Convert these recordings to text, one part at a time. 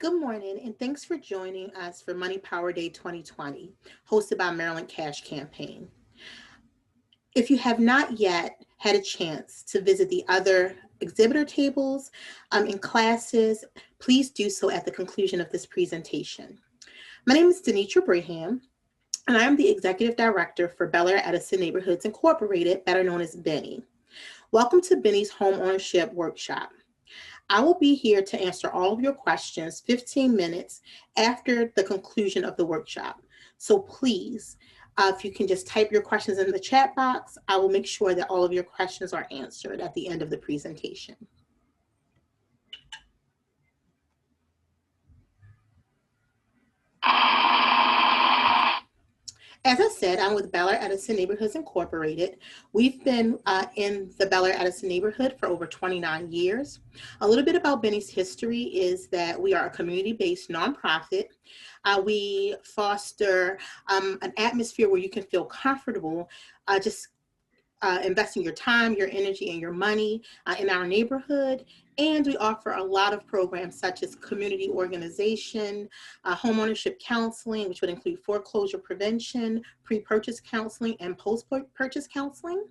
Good morning, and thanks for joining us for Money Power Day 2020, hosted by Maryland Cash Campaign. If you have not yet had a chance to visit the other exhibitor tables and classes, please do so at the conclusion of this presentation. My name is Denitra Braham, and I am the Executive Director for Belair-Edison Neighborhoods Incorporated, better known as Benny. Welcome to Benny's Home Ownership Workshop. I will be here to answer all of your questions 15 minutes after the conclusion of the workshop. So please, if you can just type your questions in the chat box, I will make sure that all of your questions are answered at the end of the presentation. As I said, I'm with Belair-Edison Neighborhoods Incorporated. We've been in the Belair-Edison neighborhood for over 29 years. A little bit about Benny's history is that we are a community-based nonprofit. We foster an atmosphere where you can feel comfortable investing your time, your energy, and your money in our neighborhood. And we offer a lot of programs such as community organization, homeownership counseling, which would include foreclosure prevention, pre-purchase counseling, and post-purchase counseling,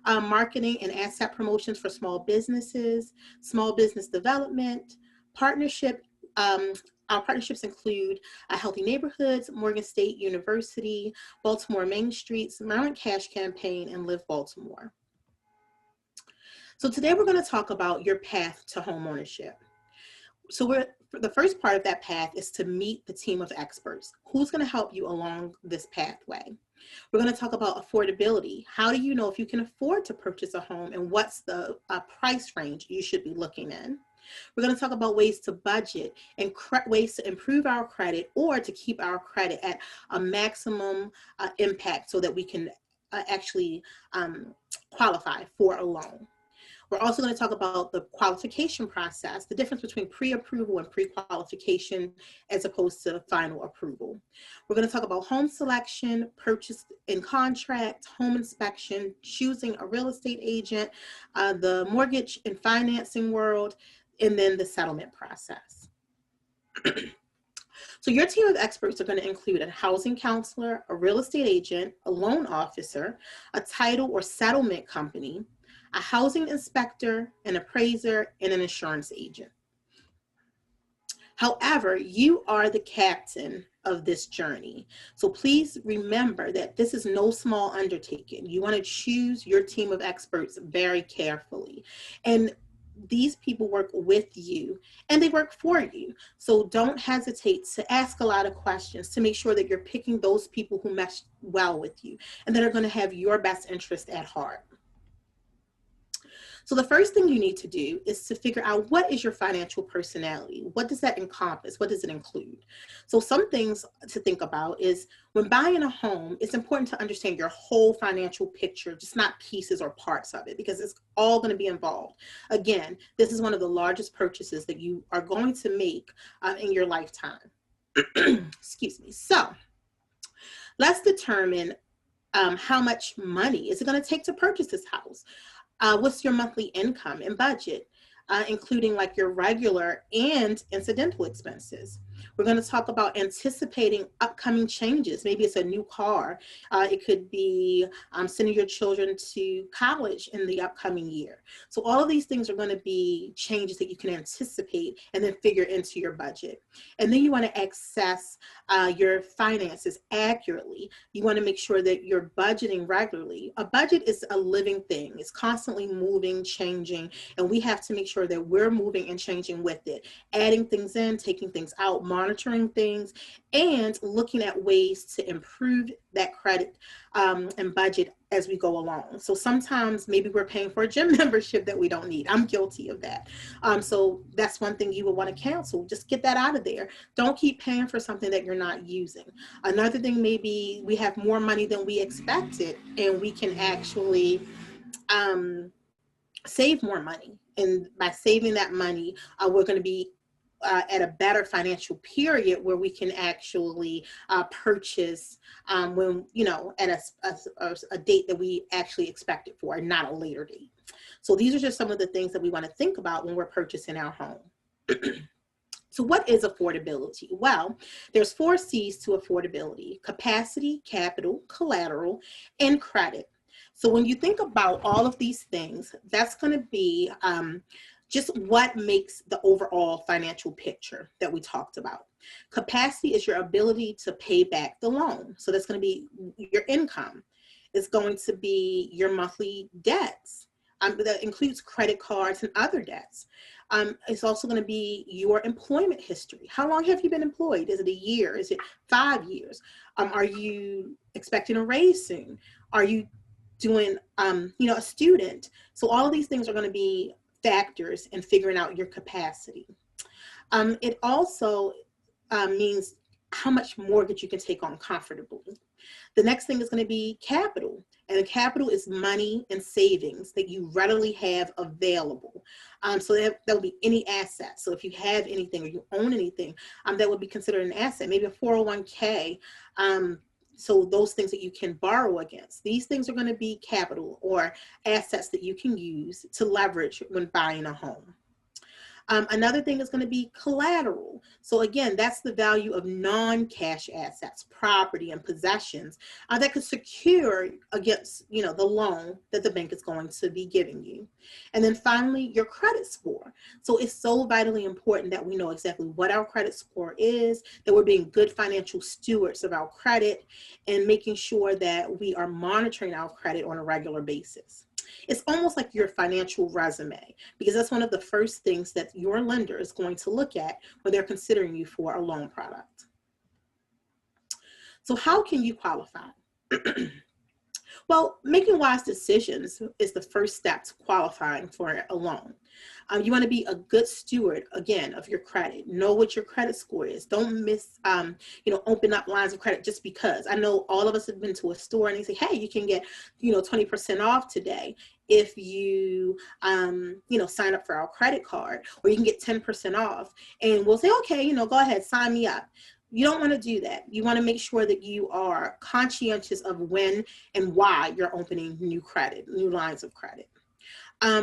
marketing and asset promotions for small businesses, small business development, partnership. Our partnerships include Healthy Neighborhoods, Morgan State University, Baltimore Main Streets, Maryland Cash Campaign, and Live Baltimore. So today we're going to talk about your path to home ownership. So the first part of that path is to meet the team of experts. Who's going to help you along this pathway? We're going to talk about affordability. How do you know if you can afford to purchase a home, and what's the price range you should be looking in? We're going to talk about ways to budget and ways to improve our credit or to keep our credit at a maximum impact so that we can actually qualify for a loan. We're also going to talk about the qualification process, the difference between pre-approval and pre-qualification as opposed to final approval. We're going to talk about home selection, purchase and contract, home inspection, choosing a real estate agent, the mortgage and financing world, and then the settlement process. So your team of experts are going to include a housing counselor, a real estate agent, a loan officer, a title or settlement company, a housing inspector, an appraiser, and an insurance agent. However, you are the captain of this journey. So please remember that this is no small undertaking. You want to choose your team of experts very carefully. And these people work with you and they work for you. So don't hesitate to ask a lot of questions to make sure that you're picking those people who mesh well with you and that are going to have your best interest at heart. So the first thing you need to do is to figure out what is your financial personality? What does that encompass? What does it include? So some things to think about is when buying a home, it's important to understand your whole financial picture, just not pieces or parts of it, because it's all going to be involved. Again, this is one of the largest purchases that you are going to make in your lifetime. Excuse me. So let's determine how much money is it going to take to purchase this house? What's your monthly income and budget, including like your regular and incidental expenses? We're going to talk about anticipating upcoming changes. Maybe it's a new car. It could be sending your children to college in the upcoming year. So all of these things are going to be changes that you can anticipate and then figure into your budget. And then you want to access your finances accurately. You want to make sure that you're budgeting regularly. A budget is a living thing. It's constantly moving, changing, and we have to make sure that we're moving and changing with it, adding things in, taking things out, monitoring things, and looking at ways to improve that credit and budget as we go along. So sometimes maybe we're paying for a gym membership that we don't need. I'm guilty of that. So that's one thing you would want to cancel. Just get that out of there. Don't keep paying for something that you're not using. Another thing, maybe we have more money than we expected and we can actually save more money. And by saving that money, we're going to be at a better financial period where we can actually purchase when, you know, at a date that we actually expect it for, and not a later date. So these are just some of the things that we want to think about when we're purchasing our home. So what is affordability? Well, there's 4 C's to affordability: capacity, capital, collateral, and credit. So when you think about all of these things, that's going to be just what makes the overall financial picture that we talked about. Capacity is your ability to pay back the loan. So that's going to be your income. It's going to be your monthly debts. That includes credit cards and other debts. It's also going to be your employment history. How long have you been employed? Is it a year? Is it 5 years? Are you expecting a raise soon? Are you doing, a student? So all of these things are going to be factors in figuring out your capacity. It also means how much mortgage you can take on comfortably. The next thing is going to be capital. And capital is money and savings that you readily have available. So that will be any asset. So if you have anything or you own anything, that would be considered an asset, maybe a 401k. So those things that you can borrow against. These things are going to be capital or assets that you can use to leverage when buying a home. Another thing is going to be collateral. So again, that's the value of non-cash assets, property and possessions that could secure against, the loan that the bank is going to be giving you. And then finally, your credit score. So it's so vitally important that we know exactly what our credit score is, that we're being good financial stewards of our credit, and making sure that we are monitoring our credit on a regular basis. It's almost like your financial resume, because that's one of the first things that your lender is going to look at when they're considering you for a loan product. So how can you qualify? Well, making wise decisions is the first step to qualifying for a loan. You want to be a good steward, again, of your credit. Know what your credit score is. Don't open up lines of credit just because. I know all of us have been to a store and they say, hey, you can get, 20% off today if you, sign up for our credit card, or you can get 10% off. And we'll say, okay, go ahead, sign me up. You don't want to do that. You want to make sure that you are conscientious of when and why you're opening new lines of credit.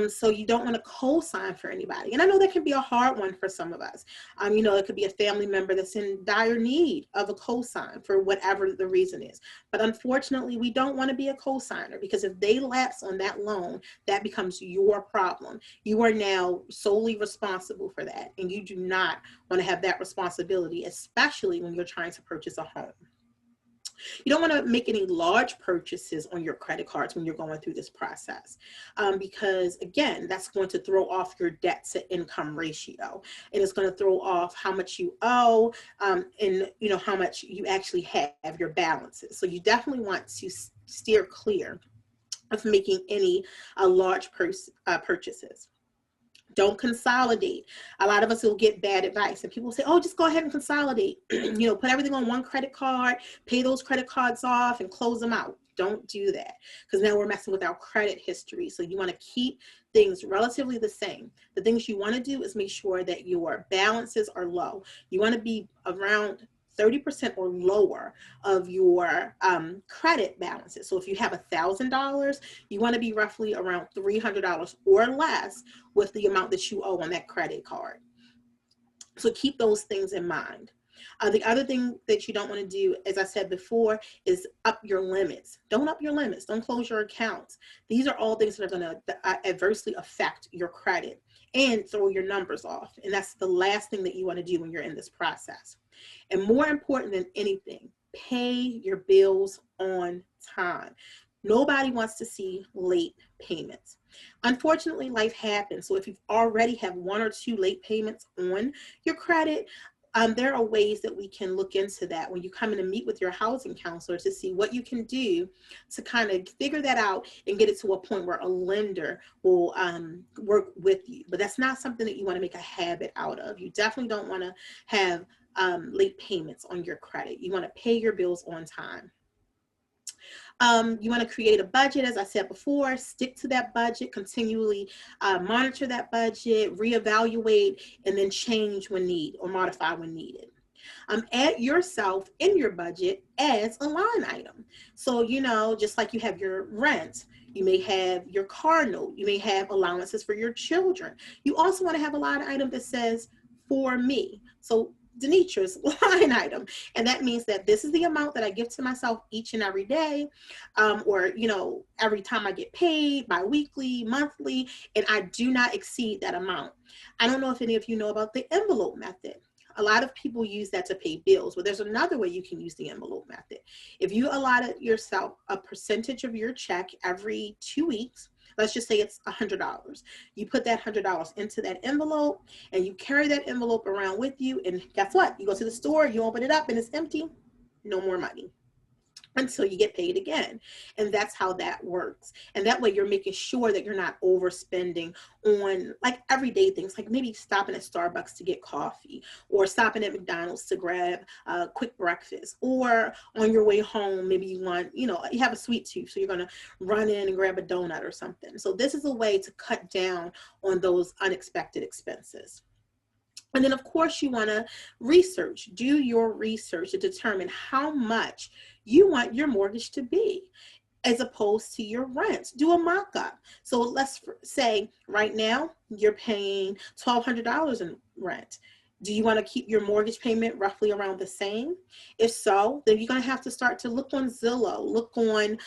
So you don't want to co-sign for anybody. And I know that can be a hard one for some of us. It could be a family member that's in dire need of a co-sign for whatever the reason is. But unfortunately, we don't want to be a co-signer, because if they lapse on that loan, that becomes your problem. You are now solely responsible for that. And you do not want to have that responsibility, especially when you're trying to purchase a home. You don't want to make any large purchases on your credit cards when you're going through this process, because again, that's going to throw off your debt to income ratio, and it's going to throw off how much you owe, and how much you actually have, your balances. So you definitely want to steer clear of making any large purchases. Don't consolidate. A lot of us will get bad advice, and people say, oh, just go ahead and consolidate. Put everything on one credit card, pay those credit cards off, and close them out. Don't do that, because now we're messing with our credit history. So you want to keep things relatively the same. The things you want to do is make sure that your balances are low. You want to be around 30% or lower of your credit balances. So if you have $1,000, you want to be roughly around $300 or less with the amount that you owe on that credit card. So keep those things in mind. The other thing that you don't want to do, as I said before, is up your limits. Don't up your limits. Don't close your accounts. These are all things that are going to adversely affect your credit and throw your numbers off. And that's the last thing that you want to do when you're in this process. And more important than anything, pay your bills on time. Nobody wants to see late payments. Unfortunately, life happens. So if you already have 1 or 2 late payments on your credit, there are ways that we can look into that when you come in and meet with your housing counselor to see what you can do to kind of figure that out and get it to a point where a lender will work with you. But that's not something that you want to make a habit out of. You definitely don't want to have late payments on your credit. You want to pay your bills on time. You want to create a budget, as I said before. Stick to that budget, continually monitor that budget, reevaluate, and then change when needed or modify when needed. Add yourself in your budget as a line item. So, just like you have your rent, you may have your car note, you may have allowances for your children. You also want to have a line item that says for me. So Denitra's line item. And that means that this is the amount that I give to myself each and every day, or, you know, every time I get paid, bi-weekly, monthly, and I do not exceed that amount. I don't know if any of you know about the envelope method. A lot of people use that to pay bills, but there's another way you can use the envelope method. If you allotted yourself a percentage of your check every 2 weeks, let's just say it's $100. You put that $100 into that envelope and you carry that envelope around with you. And guess what? You go to the store, you open it up and it's empty. No more money until you get paid again. And that's how that works. And that way you're making sure that you're not overspending on like everyday things, like maybe stopping at Starbucks to get coffee, or stopping at McDonald's to grab a quick breakfast, or on your way home, maybe you want, you know, you have a sweet tooth, so you're going to run in and grab a donut or something. So this is a way to cut down on those unexpected expenses. And then of course you want to do your research to determine how much you want your mortgage to be as opposed to your rent. Do a mock-up. So let's say right now you're paying $1,200 in rent. Do you want to keep your mortgage payment roughly around the same? If so, then you're going to have to start to look on Zillow, look on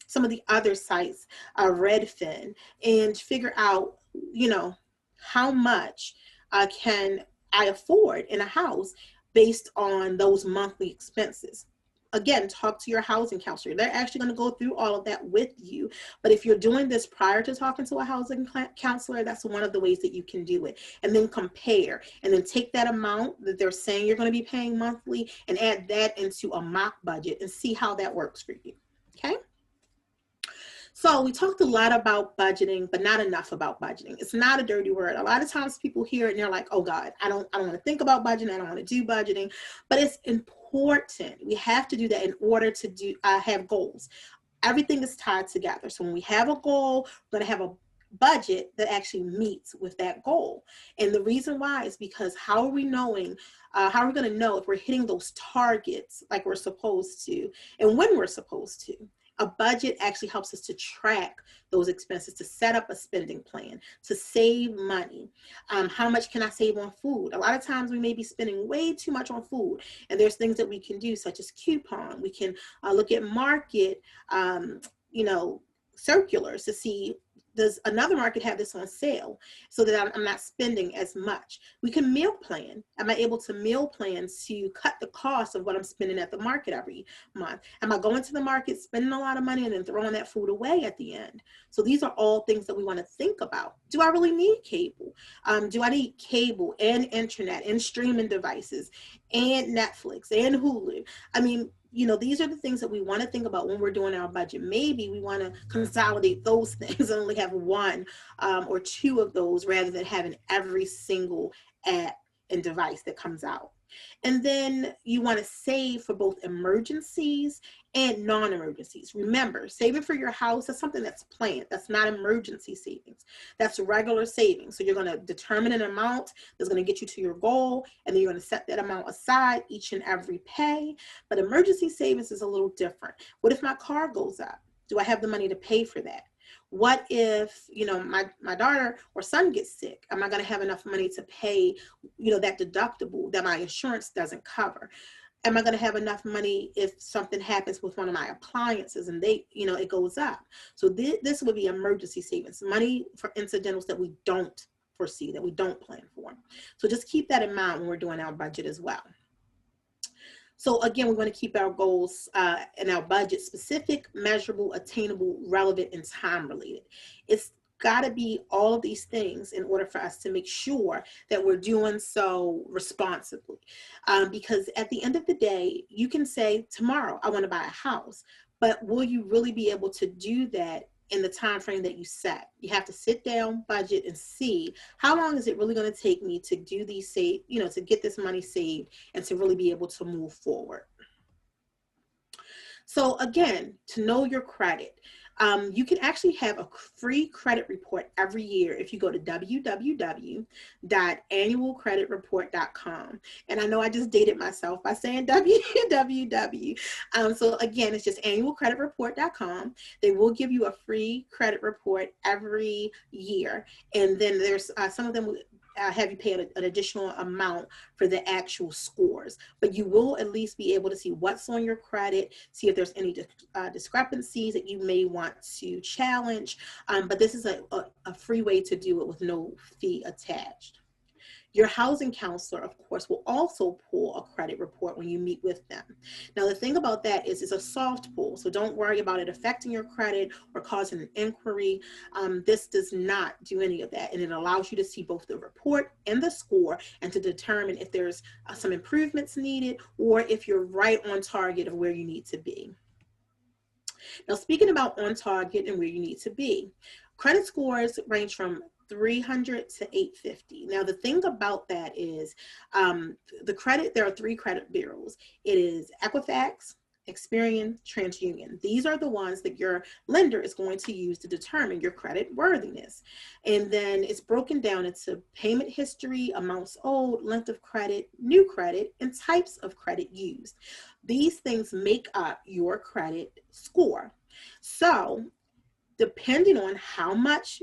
some of the other sites, Redfin, and figure out, you know, how much can I afford in a house based on those monthly expenses. Again, talk to your housing counselor. They're actually going to go through all of that with you. But if you're doing this prior to talking to a housing counselor, that's one of the ways that you can do it. And then compare, and then take that amount that they're saying you're going to be paying monthly and add that into a mock budget and see how that works for you. Okay? So we talked a lot about budgeting, but not enough about budgeting. It's not a dirty word. A lot of times people hear it and they're like, oh God, I don't want to think about budgeting. I don't want to do budgeting, but it's important. We have to do that in order to have goals. Everything is tied together. So when we have a goal, we're going to have a budget that actually meets with that goal. And the reason why is because how are we going to know if we're hitting those targets like we're supposed to and when we're supposed to? A budget actually helps us to track those expenses, to set up a spending plan, to save money. How much can I save on food? A lot of times we may be spending way too much on food, and there's things that we can do, such as coupon. We can look at market, circulars to see, does another market have this on sale so that I'm not spending as much? We can meal plan. Am I able to meal plan to cut the cost of what I'm spending at the market every month? Am I going to the market, spending a lot of money, and then throwing that food away at the end? So these are all things that we want to think about. Do I really need cable? Do I need cable and internet and streaming devices and Netflix and Hulu? I mean, these are the things that we want to think about when we're doing our budget. Maybe we want to consolidate those things and only have one or two of those rather than having every single app and device that comes out. And then you want to save for both emergencies and non-emergencies. Remember, saving for your house is something that's planned. That's not emergency savings. That's regular savings. So you're going to determine an amount that's going to get you to your goal, and then you're going to set that amount aside each and every pay. But emergency savings is a little different. What if my car goes up? Do I have the money to pay for that? What if, my daughter or son gets sick? Am I going to have enough money to pay, that deductible that my insurance doesn't cover? Am I going to have enough money if something happens with one of my appliances and it goes up? So this would be emergency savings, money for incidentals that we don't foresee, that we don't plan for. So just keep that in mind when we're doing our budget as well. So again, we want to keep our goals and our budget specific, measurable, attainable, relevant, and time related. It's got to be all of these things in order for us to make sure that we're doing so responsibly. Because at the end of the day, you can say, tomorrow, I want to buy a house, but will you really be able to do that in the time frame that you set? You have to sit down, budget, and see how long is it really going to take me to do these to get this money saved and to really be able to move forward. So again, to know your credit, you can actually have a free credit report every year if you go to www.annualcreditreport.com. And I know I just dated myself by saying www. So again, it's just annualcreditreport.com. They will give you a free credit report every year. And then there's some of them have you pay an additional amount for the actual scores, but you will at least be able to see what's on your credit, see if there's any discrepancies that you may want to challenge. But this is a free way to do it with no fee attached. Your housing counselor, of course, will also pull a credit report when you meet with them. Now, the thing about that is it's a soft pull, so don't worry about it affecting your credit or causing an inquiry. This does not do any of that, and it allows you to see both the report and the score and to determine if there's some improvements needed or if you're right on target of where you need to be. Now, speaking about on target and where you need to be, credit scores range from 300 to 850. Now, the thing about that is there are 3 credit bureaus. It is Equifax, Experian, TransUnion. These are the ones that your lender is going to use to determine your credit worthiness. And then it's broken down into payment history, amounts owed, length of credit, new credit, and types of credit used. These things make up your credit score. So depending on how much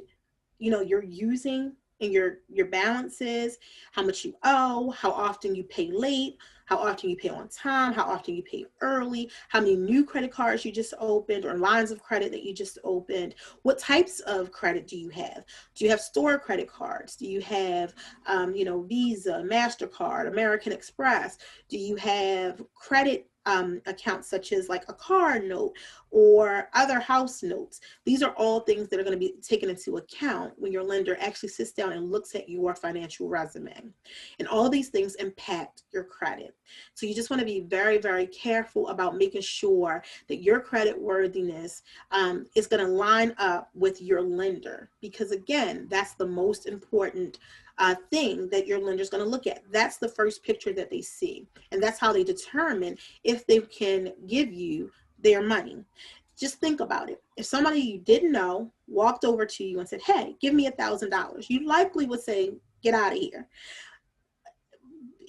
you're using in your balances, how much you owe, how often you pay late, how often you pay on time, how often you pay early, how many new credit cards you just opened or lines of credit that you just opened, what types of credit do you have? Do you have store credit cards? Do you have, Visa, MasterCard, American Express? Do you have credit accounts such as like a car note or other house notes? These are all things that are going to be taken into account when your lender actually sits down and looks at your financial resume. And all of these things impact your credit. So you just want to be very, very careful about making sure that your credit worthiness is going to line up with your lender, because again, that's the most important thing that your lender is going to look at. That's the first picture that they see, and that's how they determine if they can give you their money. Just think about it. If somebody you didn't know walked over to you and said, "Hey, give me $1,000," you likely would say, "Get out of here,"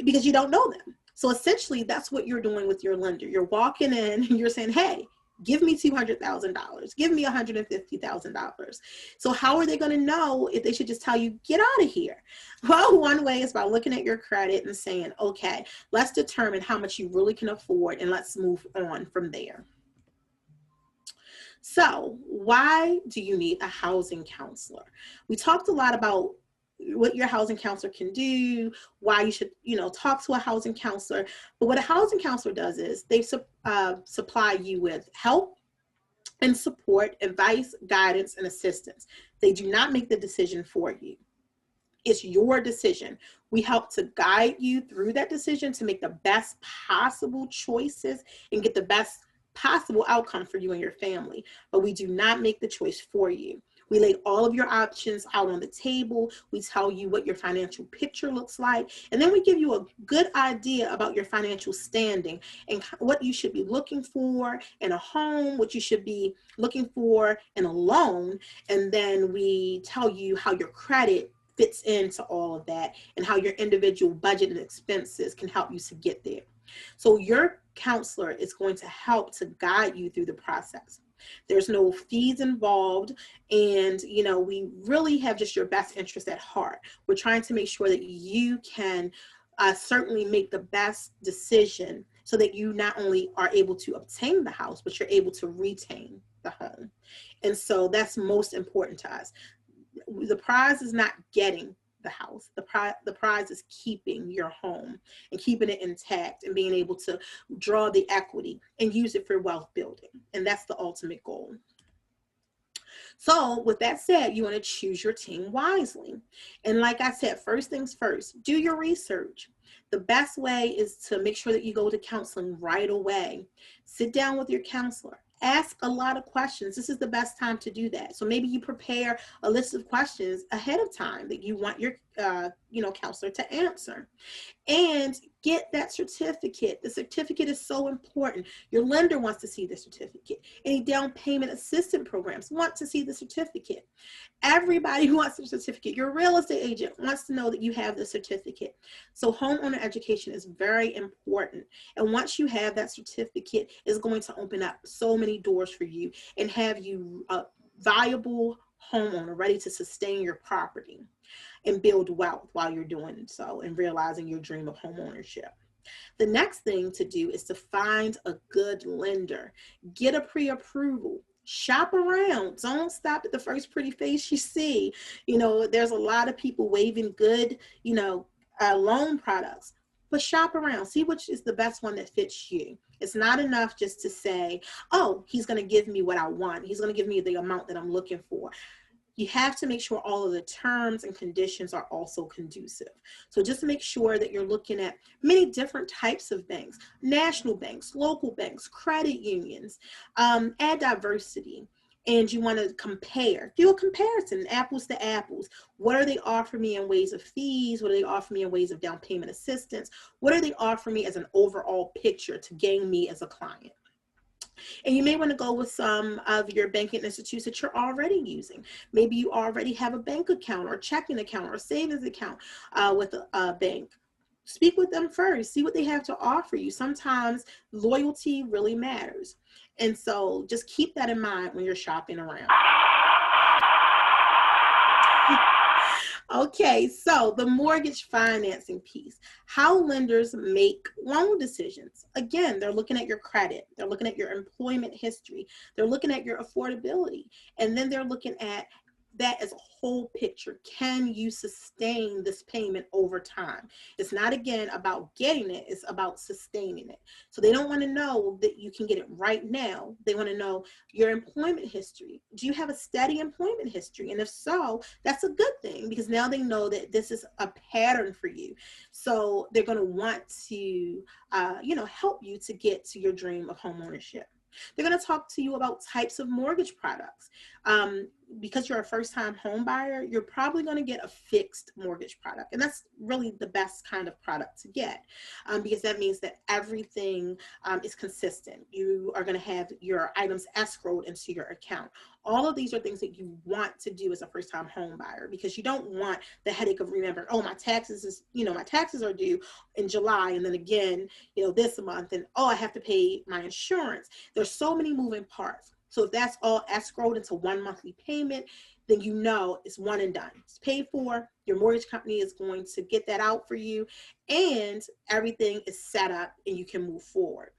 because you don't know them. So essentially, that's what you're doing with your lender. You're walking in and you're saying, "Hey, give me $200,000, give me $150,000. So how are they going to know if they should just tell you, "Get out of here"? Well, one way is by looking at your credit and saying, okay, let's determine how much you really can afford and let's move on from there. So why do you need a housing counselor? We talked a lot about what your housing counselor can do, why you should, talk to a housing counselor. But what a housing counselor does is they supply you with help and support, advice, guidance, and assistance. They do not make the decision for you. It's your decision. We help to guide you through that decision to make the best possible choices and get the best possible outcome for you and your family. But we do not make the choice for you. We lay all of your options out on the table. We tell you what your financial picture looks like. And then we give you a good idea about your financial standing and what you should be looking for in a home, what you should be looking for in a loan. And then we tell you how your credit fits into all of that and how your individual budget and expenses can help you to get there. So your counselor is going to help to guide you through the process. There's no fees involved, and we really have just your best interest at heart. We're trying to make sure that you can certainly make the best decision so that you not only are able to obtain the house, but you're able to retain the home. And so that's most important to us. The prize is not getting the house. The prize is keeping your home and keeping it intact and being able to draw the equity and use it for wealth building. And that's the ultimate goal. So with that said, you want to choose your team wisely. And like I said, first things first, do your research. The best way is to make sure that you go to counseling right away. Sit down with your counselor. Ask a lot of questions. This is the best time to do that. So maybe you prepare a list of questions ahead of time that you want your counselor to answer. And get that certificate. The certificate is so important. Your lender wants to see the certificate. Any down payment assistance programs want to see the certificate. Everybody wants the certificate. Your real estate agent wants to know that you have the certificate. So homeowner education is very important. And once you have that certificate, it's going to open up so many doors for you and have you a viable homeowner, ready to sustain your property and build wealth while you're doing so and realizing your dream of home ownership. The next thing to do is to find a good lender. Get a pre-approval. Shop around. Don't stop at the first pretty face you see. There's a lot of people waving good, loan products. But shop around. See which is the best one that fits you. It's not enough just to say, oh, he's going to give me what I want. He's going to give me the amount that I'm looking for. You have to make sure all of the terms and conditions are also conducive. So just make sure that you're looking at many different types of banks, national banks, local banks, credit unions, add diversity. And you want to compare, do a comparison, apples to apples. What are they offering me in ways of fees? What are they offering me in ways of down payment assistance? What are they offering me as an overall picture to gain me as a client? And you may want to go with some of your banking institutes that you're already using. Maybe you already have a bank account or a checking account or a savings account with a bank. Speak with them first. See what they have to offer you. Sometimes loyalty really matters. And so just keep that in mind when you're shopping around. Okay, so the mortgage financing piece, how lenders make loan decisions. Again, they're looking at your credit, they're looking at your employment history, they're looking at your affordability, and then they're looking at that as a whole picture. Can you sustain this payment over time? It's not, again, about getting it, it's about sustaining it. So they don't want to know that you can get it right now. They want to know your employment history. Do you have a steady employment history? And if so, that's a good thing, because now they know that this is a pattern for you. So they're going to want to, help you to get to your dream of home ownership. They're going to talk to you about types of mortgage products. Because you're a first-time home buyer, you're probably going to get a fixed mortgage product. And that's really the best kind of product to get, because that means that everything is consistent. You are going to have your items escrowed into your account. All of these are things that you want to do as a first-time home buyer, because you don't want the headache of remembering, oh, my taxes are due in July, and then again, this month, and oh, I have to pay my insurance. There's so many moving parts. So if that's all escrowed into one monthly payment, then it's one and done. It's paid for. Your mortgage company is going to get that out for you, and everything is set up and you can move forward.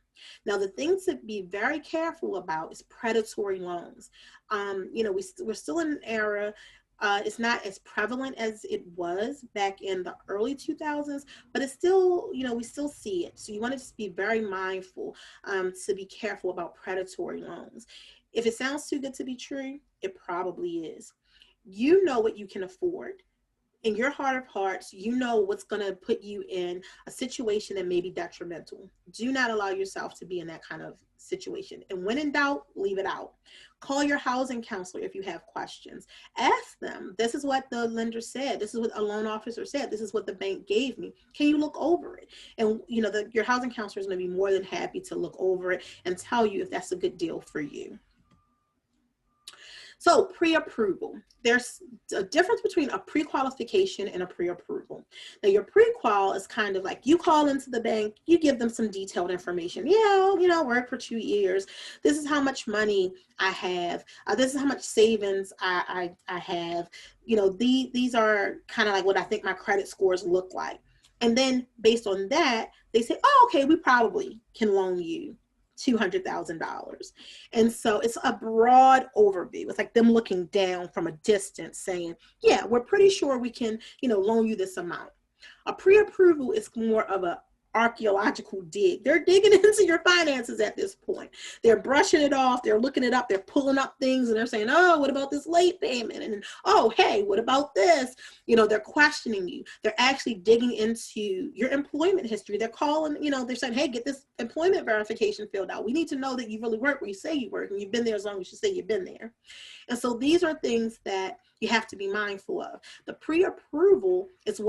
Now, the thing to be very careful about is predatory loans. We're still in an era, it's not as prevalent as it was back in the early 2000s, but it's still, we still see it. So you want to just be very mindful to be careful about predatory loans. If it sounds too good to be true, it probably is. You know what you can afford. In your heart of hearts, you know what's going to put you in a situation that may be detrimental. Do not allow yourself to be in that kind of situation. And when in doubt, leave it out. Call your housing counselor if you have questions. Ask them, this is what the lender said. This is what a loan officer said. This is what the bank gave me. Can you look over it? And your housing counselor is going to be more than happy to look over it and tell you if that's a good deal for you. So pre-approval, there's a difference between a pre-qualification and a pre-approval. Now your pre-qual is kind of like you call into the bank, you give them some detailed information. Yeah, work for 2 years. This is how much money I have. This is how much savings I have. These are kind of like what I think my credit scores look like. And then based on that, they say, oh, okay, we probably can loan you $200,000. And so it's a broad overview. It's like them looking down from a distance saying, yeah, we're pretty sure we can, loan you this amount. A pre-approval is more of a archaeological dig. They're digging into your finances at this point. They're brushing it off. They're looking it up. They're pulling up things and they're saying, oh, what about this late payment? And oh, hey, what about this? They're questioning you. They're actually digging into your employment history. They're calling, they're saying, hey, get this employment verification filled out. We need to know that you really work where you say you work and you've been there as long as you say you've been there. And so these are things that you have to be mindful of. The pre-approval is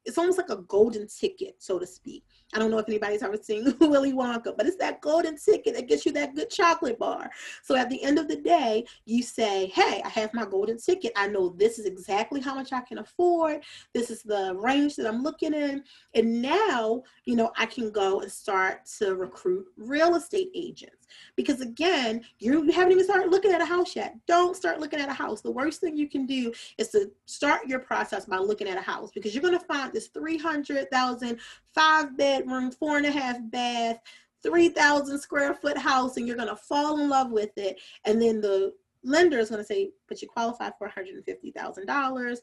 it's almost like a golden ticket, so to speak. I don't know if anybody's ever seen Willy Wonka, but it's that golden ticket that gets you that good chocolate bar. So at the end of the day, you say, hey, I have my golden ticket. I know this is exactly how much I can afford. This is the range that I'm looking in. And now, I can go and start to recruit real estate agents. Because again, you haven't even started looking at a house yet. Don't start looking at a house. The worst thing you can do is to start your process by looking at a house, because you're going to find this 300,000, 5-bedroom, 4.5 bath, 3,000 square foot house, and you're going to fall in love with it. And then the lender is going to say, but you qualify for $150,000,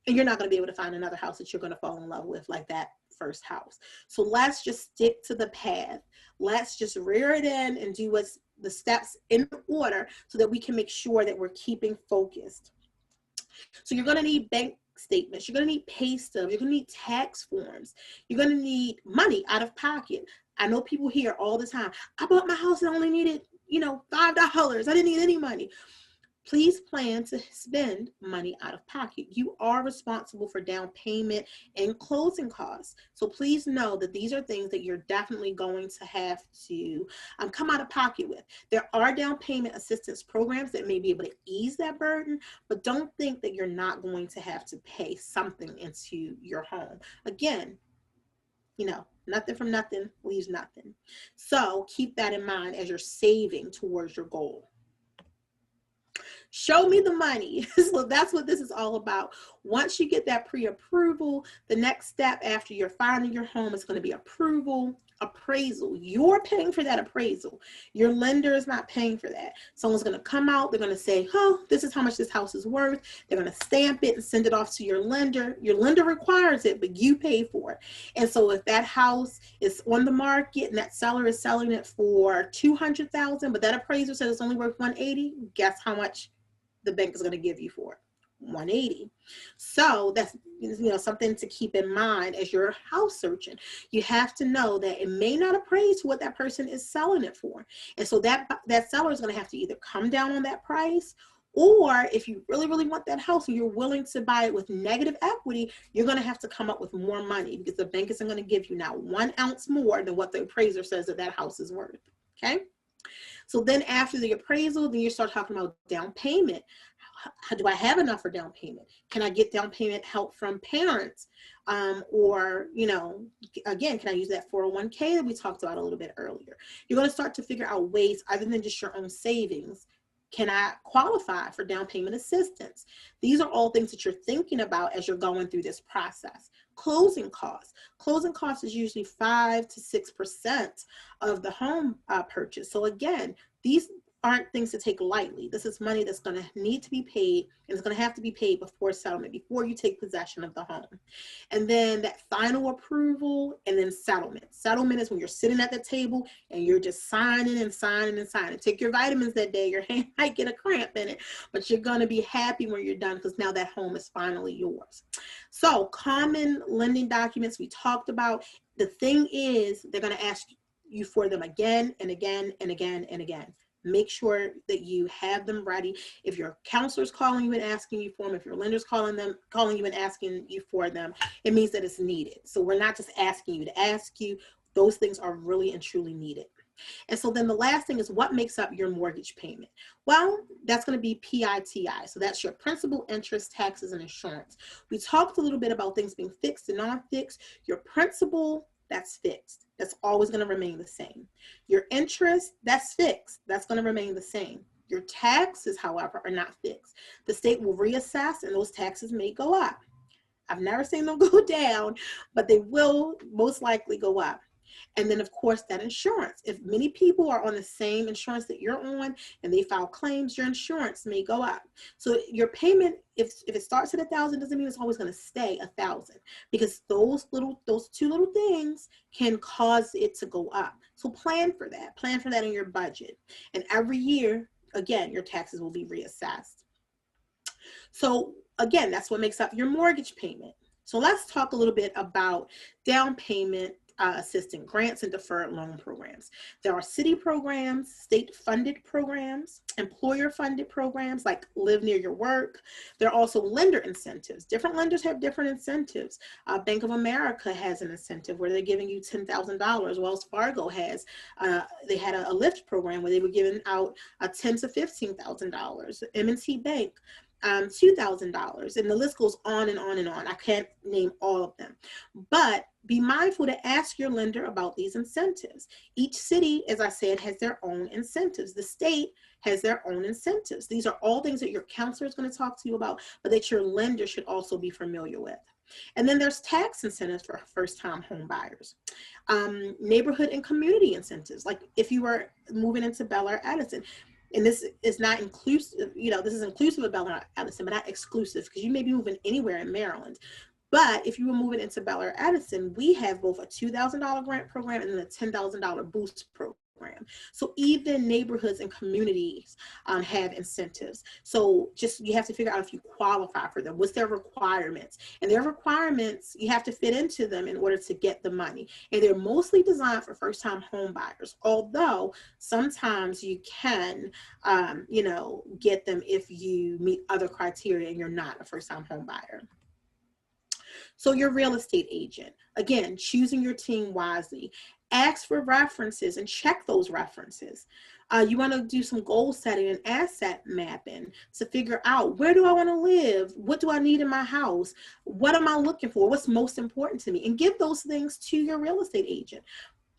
and you're not going to be able to find another house that you're going to fall in love with like that first house. So let's just stick to the path. Let's just rear it in and do what's the steps in order so that we can make sure that we're keeping focused. So you're going to need bank statements. You're going to need pay stubs. You're going to need tax forms. You're going to need money out of pocket. I know people hear all the time, I bought my house and only needed, $5. I didn't need any money. Please plan to spend money out of pocket. You are responsible for down payment and closing costs. So please know that these are things that you're definitely going to have to come out of pocket with. There are down payment assistance programs that may be able to ease that burden, but don't think that you're not going to have to pay something into your home. Again, nothing from nothing leaves nothing. So keep that in mind as you're saving towards your goal. Show me the money. So that's what this is all about. Once you get that pre-approval, the next step after you're finding your home is going to be approval, appraisal. You're paying for that appraisal. Your lender is not paying for that. Someone's going to come out. They're going to say, oh, this is how much this house is worth. They're going to stamp it and send it off to your lender. Your lender requires it, but you pay for it. And so if that house is on the market and that seller is selling it for $200,000, but that appraiser says it's only worth $180, guess how much the bank is going to give you for it? $180. So that's something to keep in mind as you're house searching. You have to know that it may not appraise what that person is selling it for, and so that seller is going to have to either come down on that price, or if you really want that house and you're willing to buy it with negative equity, you're going to have to come up with more money, because the bank isn't going to give you not 1 ounce more than what the appraiser says that house is worth. Okay. So then after the appraisal, then you start talking about down payment. Do I have enough for down payment? Can I get down payment help from parents? Or, again, can I use that 401k that we talked about a little bit earlier? You're going to start to figure out ways other than just your own savings. Can I qualify for down payment assistance? These are all things that you're thinking about as you're going through this process. Closing costs. Closing costs is usually 5 to 6% of the home purchase. So again, these aren't things to take lightly. This is money that's going to need to be paid, and it's going to have to be paid before settlement, before you take possession of the home. And then that final approval, and then settlement. Settlement is when you're sitting at the table and you're just signing and signing and signing. Take your vitamins that day. Your hand might get a cramp in it, but you're going to be happy when you're done, because now that home is finally yours. So common lending documents we talked about. The thing is, they're going to ask you for them again and again and again and again. Make sure that you have them ready. If your counselor's calling you and asking you for them, if your lender's calling you and asking you for them, it means that it's needed. So we're not just asking you to ask you. Those things are really and truly needed. And so then the last thing is, what makes up your mortgage payment? Well, that's going to be PITI. So that's your principal, interest, taxes, and insurance. We talked a little bit about things being fixed and non-fixed. Your principal, that's fixed. That's always going to remain the same. Your interest, that's fixed. That's going to remain the same. Your taxes, however, are not fixed. The state will reassess, and those taxes may go up. I've never seen them go down, but they will most likely go up. And then, of course, that insurance. If many people are on the same insurance that you're on and they file claims, your insurance may go up. So your payment, if it starts at $1,000, doesn't mean it's always going to stay $1,000, because those two little things can cause it to go up. So plan for that. Plan for that in your budget. And every year, again, your taxes will be reassessed. So again, that's what makes up your mortgage payment. So let's talk a little bit about down payment assistance grants and deferred loan programs. There are city programs, state-funded programs, employer-funded programs like Live Near Your Work. There are also lender incentives. Different lenders have different incentives. Bank of America has an incentive where they're giving you $10,000. Wells Fargo has, they had a LIFT program where they were giving out $10,000 to $15,000. M&T Bank, $2,000, and the list goes on and on and on. I can't name all of them, but be mindful to ask your lender about these incentives. Each city, as I said, has their own incentives. The state has their own incentives. These are all things that your counselor is going to talk to you about, but that your lender should also be familiar with. And then there's tax incentives for first-time home buyers. Neighborhood and community incentives, like if you were moving into Belair-Edison, and this is not inclusive, this is inclusive of Belair-Edison, but not exclusive, because you may be moving anywhere in Maryland. But if you were moving into Belair-Edison, we have both a $2,000 grant program and then a $10,000 boost program. So even neighborhoods and communities have incentives. So just, you have to figure out if you qualify for them. What's their requirements? And their requirements, you have to fit into them in order to get the money. And they're mostly designed for first-time home buyers, although sometimes you can, get them if you meet other criteria and you're not a first-time home buyer. So your real estate agent, again, choosing your team wisely. Ask for references and check those references. You want to do some goal setting and asset mapping to figure out, where do I want to live? What do I need in my house? What am I looking for? What's most important to me? And give those things to your real estate agent.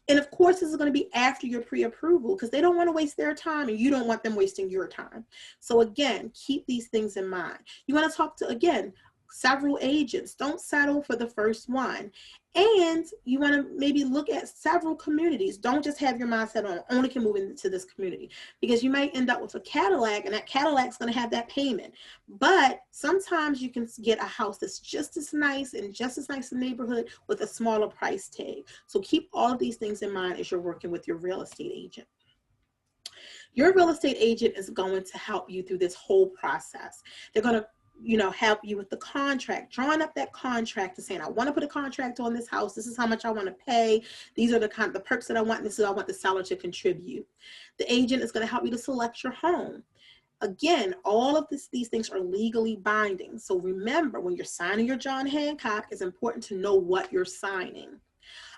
And of course, this is going to be after your pre-approval, because they don't want to waste their time and you don't want them wasting your time. So again, keep these things in mind. You want to talk to, again, several agents. Don't settle for the first one. And you want to maybe look at several communities. Don't just have your mindset on only can move into this community, because you might end up with a Cadillac, and that Cadillac's going to have that payment. But sometimes you can get a house that's just as nice and just as nice a neighborhood with a smaller price tag. So keep all of these things in mind as you're working with your real estate agent. Your real estate agent is going to help you through this whole process. They're going to help you with the contract, drawing up that contract and saying, I want to put a contract on this house. This is how much I want to pay. These are the perks that I want. This is what I want the seller to contribute. The agent is going to help you to select your home. Again, all of these things are legally binding. So remember, when you're signing your John Hancock, it's important to know what you're signing.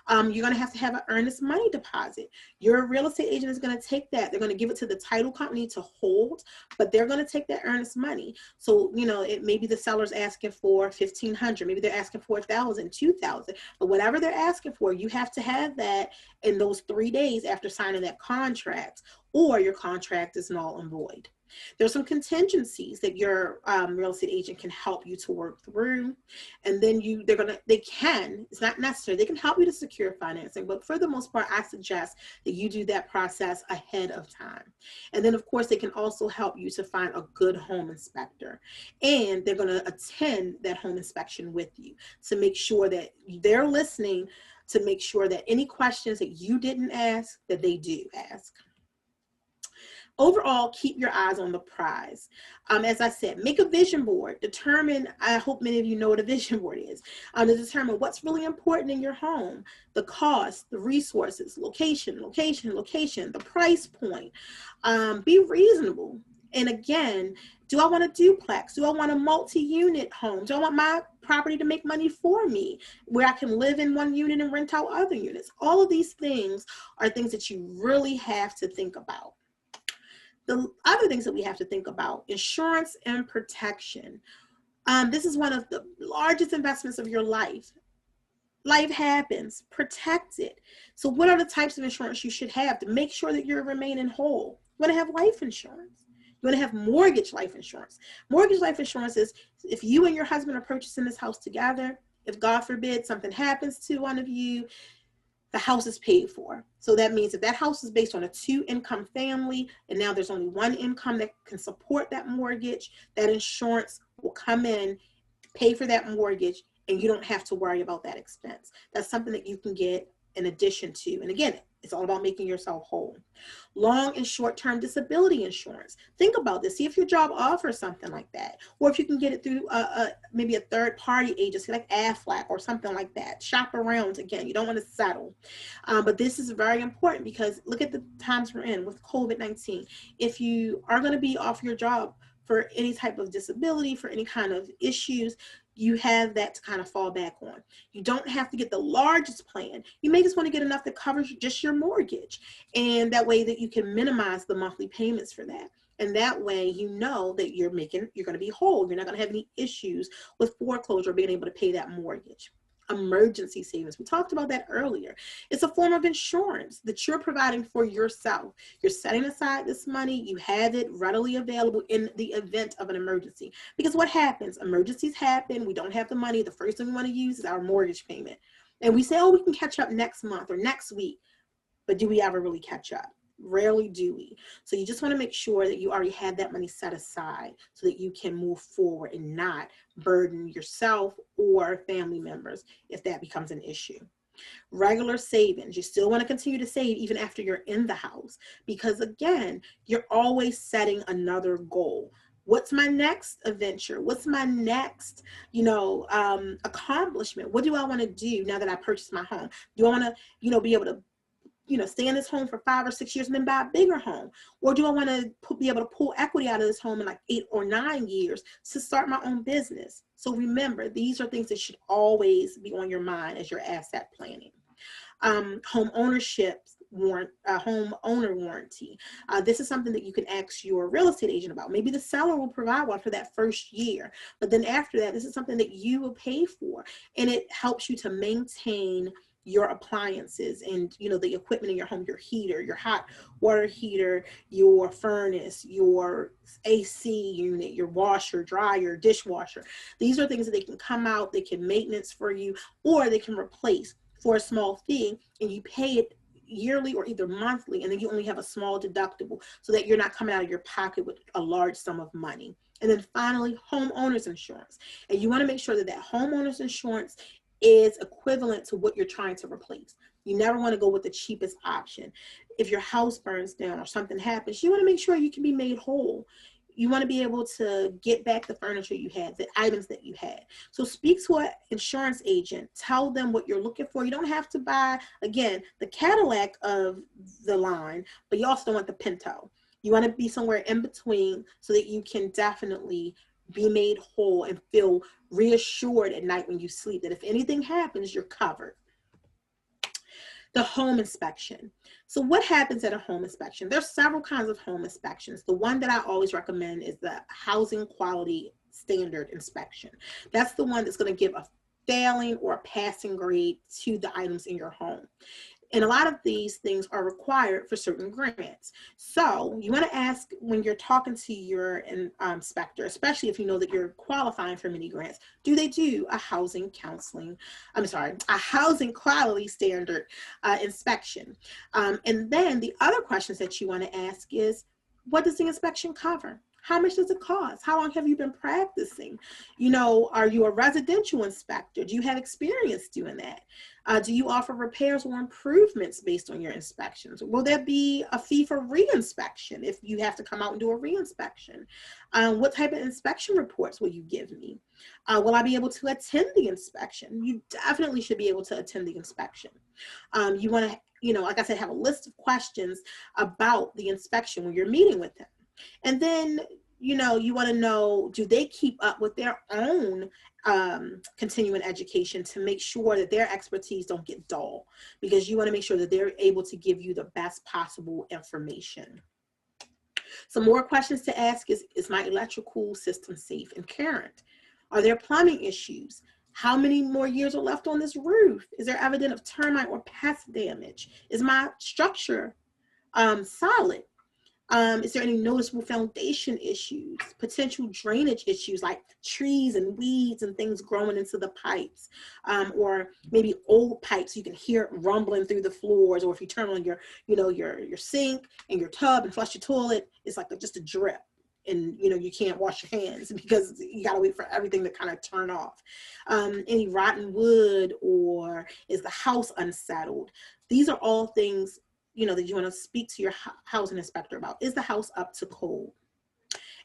You're going to have an earnest money deposit. Your real estate agent is going to take that. They're going to give it to the title company to hold, but they're going to take that earnest money. So, it maybe the seller's asking for $1,500. Maybe they're asking for $1,000, $2,000, but whatever they're asking for, you have to have that in those 3 days after signing that contract, or your contract is null and void. There's some contingencies that your real estate agent can help you to work through. And then it's not necessary, they can help you to secure financing, but for the most part, I suggest that you do that process ahead of time. And then of course, they can also help you to find a good home inspector. And they're going to attend that home inspection with you to make sure that they're listening, to make sure that any questions that you didn't ask, that they do ask. Overall, keep your eyes on the prize. As I said, make a vision board. I hope many of you know what a vision board is, to determine what's really important in your home, the cost, the resources, location, the price point. Be reasonable. And again, do I want a duplex? Do I want a multi-unit home? Do I want my property to make money for me, where I can live in one unit and rent out other units? All of these things are things that you really have to think about. The other things that we have to think about, insurance and protection. This is one of the largest investments of your life. Life happens, protect it. So what are the types of insurance you should have to make sure that you're remaining whole? You want to have life insurance. You want to have mortgage life insurance. Mortgage life insurance is if you and your husband are purchasing this house together, if God forbid something happens to one of you, the house is paid for. So that means if that house is based on a 2-income family, and now there's only one income that can support that mortgage, that insurance will come in, pay for that mortgage, and you don't have to worry about that expense. That's something that you can get in addition to. And again, it's all about making yourself whole. Long and short-term disability insurance. Think about this. See if your job offers something like that. Or if you can get it through maybe a third-party agency like Aflac or something like that. Shop around. Again, you don't want to settle. But this is very important, because look at the times we're in with COVID-19. If you are going to be off your job for any type of disability, for any kind of issues, you have that to kind of fall back on. You don't have to get the largest plan. You may just want to get enough that covers just your mortgage. And that way that you can minimize the monthly payments for that. And that way, you know that you're going to be whole. You're not going to have any issues with foreclosure or being able to pay that mortgage. emergency savings. We talked about that earlier. It's a form of insurance that you're providing for yourself. You're setting aside this money. You have it readily available in the event of an emergency. Because what happens? Emergencies happen. We don't have the money. The first thing we want to use is our mortgage payment. And we say, oh, we can catch up next month or next week. But do we ever really catch up? Rarely do we. So you just want to make sure that you already have that money set aside so that you can move forward and not burden yourself or family members if that becomes an issue. Regular savings, you still want to continue to save even after you're in the house, because again, you're always setting another goal. What's my next adventure? What's my next, accomplishment? What do I want to do now that I purchased my home? Do I want to, be able to stay in this home for 5 or 6 years and then buy a bigger home? Or do I want to be able to pull equity out of this home in like 8 or 9 years to start my own business? So remember, these are things that should always be on your mind as you're asset planning. Home ownership home owner warranty. This is something that you can ask your real estate agent about. Maybe the seller will provide one for that first year, but then after that, this is something that you will pay for, and it helps you to maintain your appliances and the equipment in your home, your heater, your hot water heater, your furnace, your AC unit, your washer, dryer, dishwasher. These are things that they can come out, they can maintenance for you, or they can replace for a small fee, and you pay it yearly or either monthly, and then you only have a small deductible so that you're not coming out of your pocket with a large sum of money. And then finally, homeowners insurance. And you want to make sure that that homeowners insurance is equivalent to what you're trying to replace. You never want to go with the cheapest option. If your house burns down or something happens, you want to make sure you can be made whole. You want to be able to get back the furniture you had, the items that you had. So speak to an insurance agent. Tell them what you're looking for. You don't have to buy, again, the Cadillac of the line, but you also don't want the Pinto. You want to be somewhere in between so that you can definitely be made whole and feel reassured at night when you sleep that if anything happens, you're covered. The home inspection. So what happens at a home inspection? There's several kinds of home inspections. The one that I always recommend is the housing quality standard inspection. That's the one that's going to give a failing or a passing grade to the items in your home. And a lot of these things are required for certain grants. So you want to ask when you're talking to your inspector, especially if you know that you're qualifying for many grants, do they do a housing quality standard inspection? And then the other questions that you want to ask is, what does the inspection cover? How much does it cost? How long have you been practicing? Are you a residential inspector? Do you have experience doing that? Do you offer repairs or improvements based on your inspections? Will there be a fee for re-inspection if you have to come out and do a re-inspection? What type of inspection reports will you give me? Will I be able to attend the inspection? You definitely should be able to attend the inspection. You want to, like I said, have a list of questions about the inspection when you're meeting with them. And then, you want to know, do they keep up with their own continuing education to make sure that their expertise don't get dull? Because you want to make sure that they're able to give you the best possible information. Some more questions to ask is my electrical system safe and current? Are there plumbing issues? How many more years are left on this roof? Is there evidence of termite or pest damage? Is my structure solid? Is there any noticeable foundation issues, potential drainage issues like trees and weeds and things growing into the pipes, or maybe old pipes you can hear rumbling through the floors, or if you turn on your sink and your tub and flush your toilet, it's like just a drip, and you can't wash your hands because you gotta wait for everything to kind of turn off. Any rotten wood, or is the house unsettled? These are all things that you want to speak to your housing inspector about. Is the house up to code?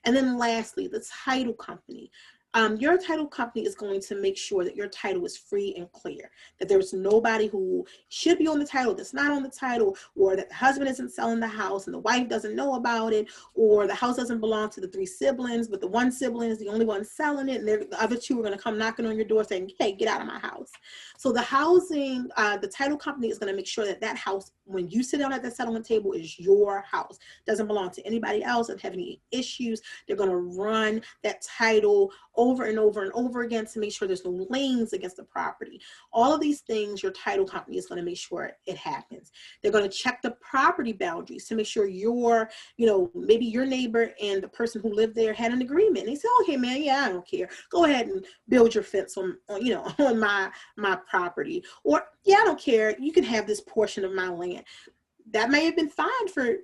And then lastly, the title company. Your title company is going to make sure that your title is free and clear, that there's nobody who should be on the title that's not on the title, or that the husband isn't selling the house and the wife doesn't know about it, or the house doesn't belong to the 3 siblings, but the one sibling is the only one selling it, and the other 2 are going to come knocking on your door saying, hey, get out of my house. So the title company is going to make sure that that house, when you sit down at the settlement table, is your house. Doesn't belong to anybody else. If you have any issues, they're going to run that title over and over and over again to make sure there's no liens against the property. All of these things, your title company is going to make sure it happens. They're going to check the property boundaries to make sure your, maybe your neighbor and the person who lived there had an agreement. And they say, okay, man, yeah, I don't care. Go ahead and build your fence on my property. Or, yeah, I don't care. You can have this portion of my land. That may have been fine for,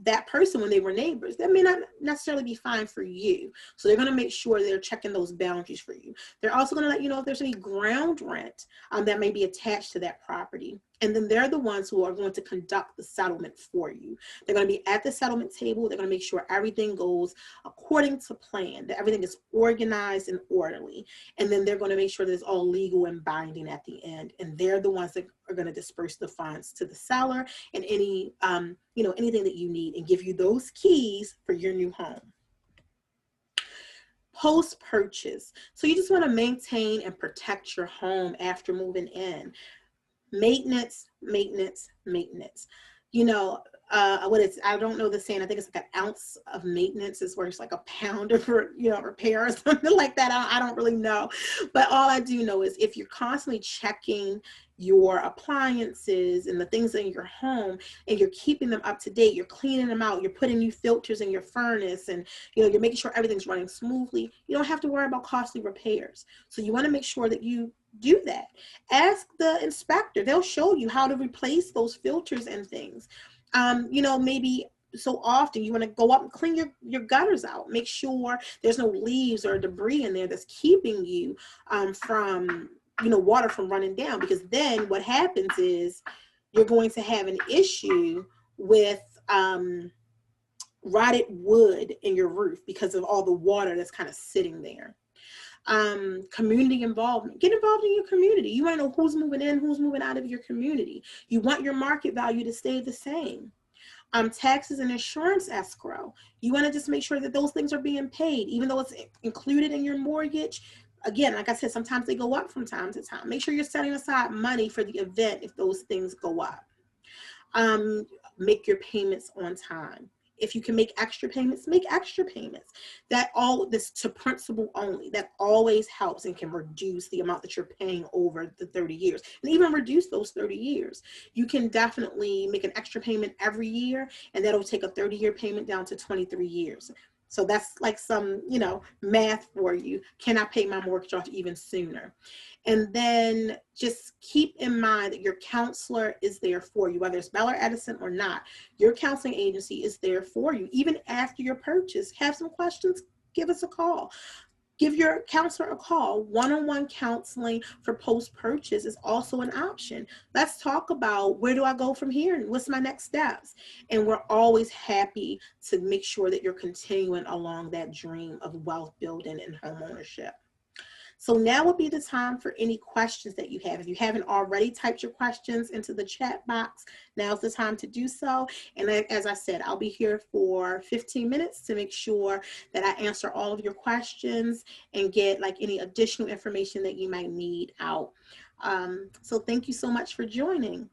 that person when they were neighbors. That may not necessarily be fine for you. So they're going to make sure they're checking those boundaries for you. They're also going to let you know if there's any ground rent that may be attached to that property. And then they're the ones who are going to conduct the settlement for you. They're going to be at the settlement table. They're going to make sure everything goes according to plan, that everything is organized and orderly. And then they're going to make sure that it's all legal and binding at the end. And they're the ones that are going to disperse the funds to the seller and any, anything that you need, and give you those keys for your new home. Post-purchase. So you just want to maintain and protect your home after moving in. Maintenance, maintenance, maintenance. I don't know the saying. I think it's like an ounce of maintenance is worth like a pound of repair or something like that. I don't really know. But all I do know is if you're constantly checking your appliances and the things in your home and you're keeping them up to date, you're cleaning them out, you're putting new filters in your furnace, and you're making sure everything's running smoothly, you don't have to worry about costly repairs. So you want to make sure that you do that. Ask the inspector. They'll show you how to replace those filters and things. Maybe so often you want to go up and clean your gutters out. Make sure there's no leaves or debris in there that's keeping you from water from running down, because then what happens is you're going to have an issue with rotted wood in your roof because of all the water that's kind of sitting there. Community involvement. Get involved in your community. You want to know who's moving in, who's moving out of your community. You want your market value to stay the same. Taxes and insurance escrow. You want to just make sure that those things are being paid, even though it's included in your mortgage. Again, like I said, sometimes they go up from time to time. Make sure you're setting aside money for the event if those things go up. Make your payments on time. If you can make extra payments, make extra payments. This to principal only. That always helps and can reduce the amount that you're paying over the 30 years, and even reduce those 30 years. You can definitely make an extra payment every year, and that'll take a 30-year payment down to 23 years. So that's like some, math for you. Can I pay my mortgage off even sooner? And then just keep in mind that your counselor is there for you, whether it's Belair-Edison or not. Your counseling agency is there for you. Even after your purchase, have some questions, give us a call. Give your counselor a call. One-on-one counseling for post-purchase is also an option. Let's talk about, where do I go from here and what's my next steps? And we're always happy to make sure that you're continuing along that dream of wealth building and home ownership. So now would be the time for any questions that you have. If you haven't already typed your questions into the chat box, now's the time to do so. And as I said, I'll be here for 15 minutes to make sure that I answer all of your questions and get any additional information that you might need out. So thank you so much for joining.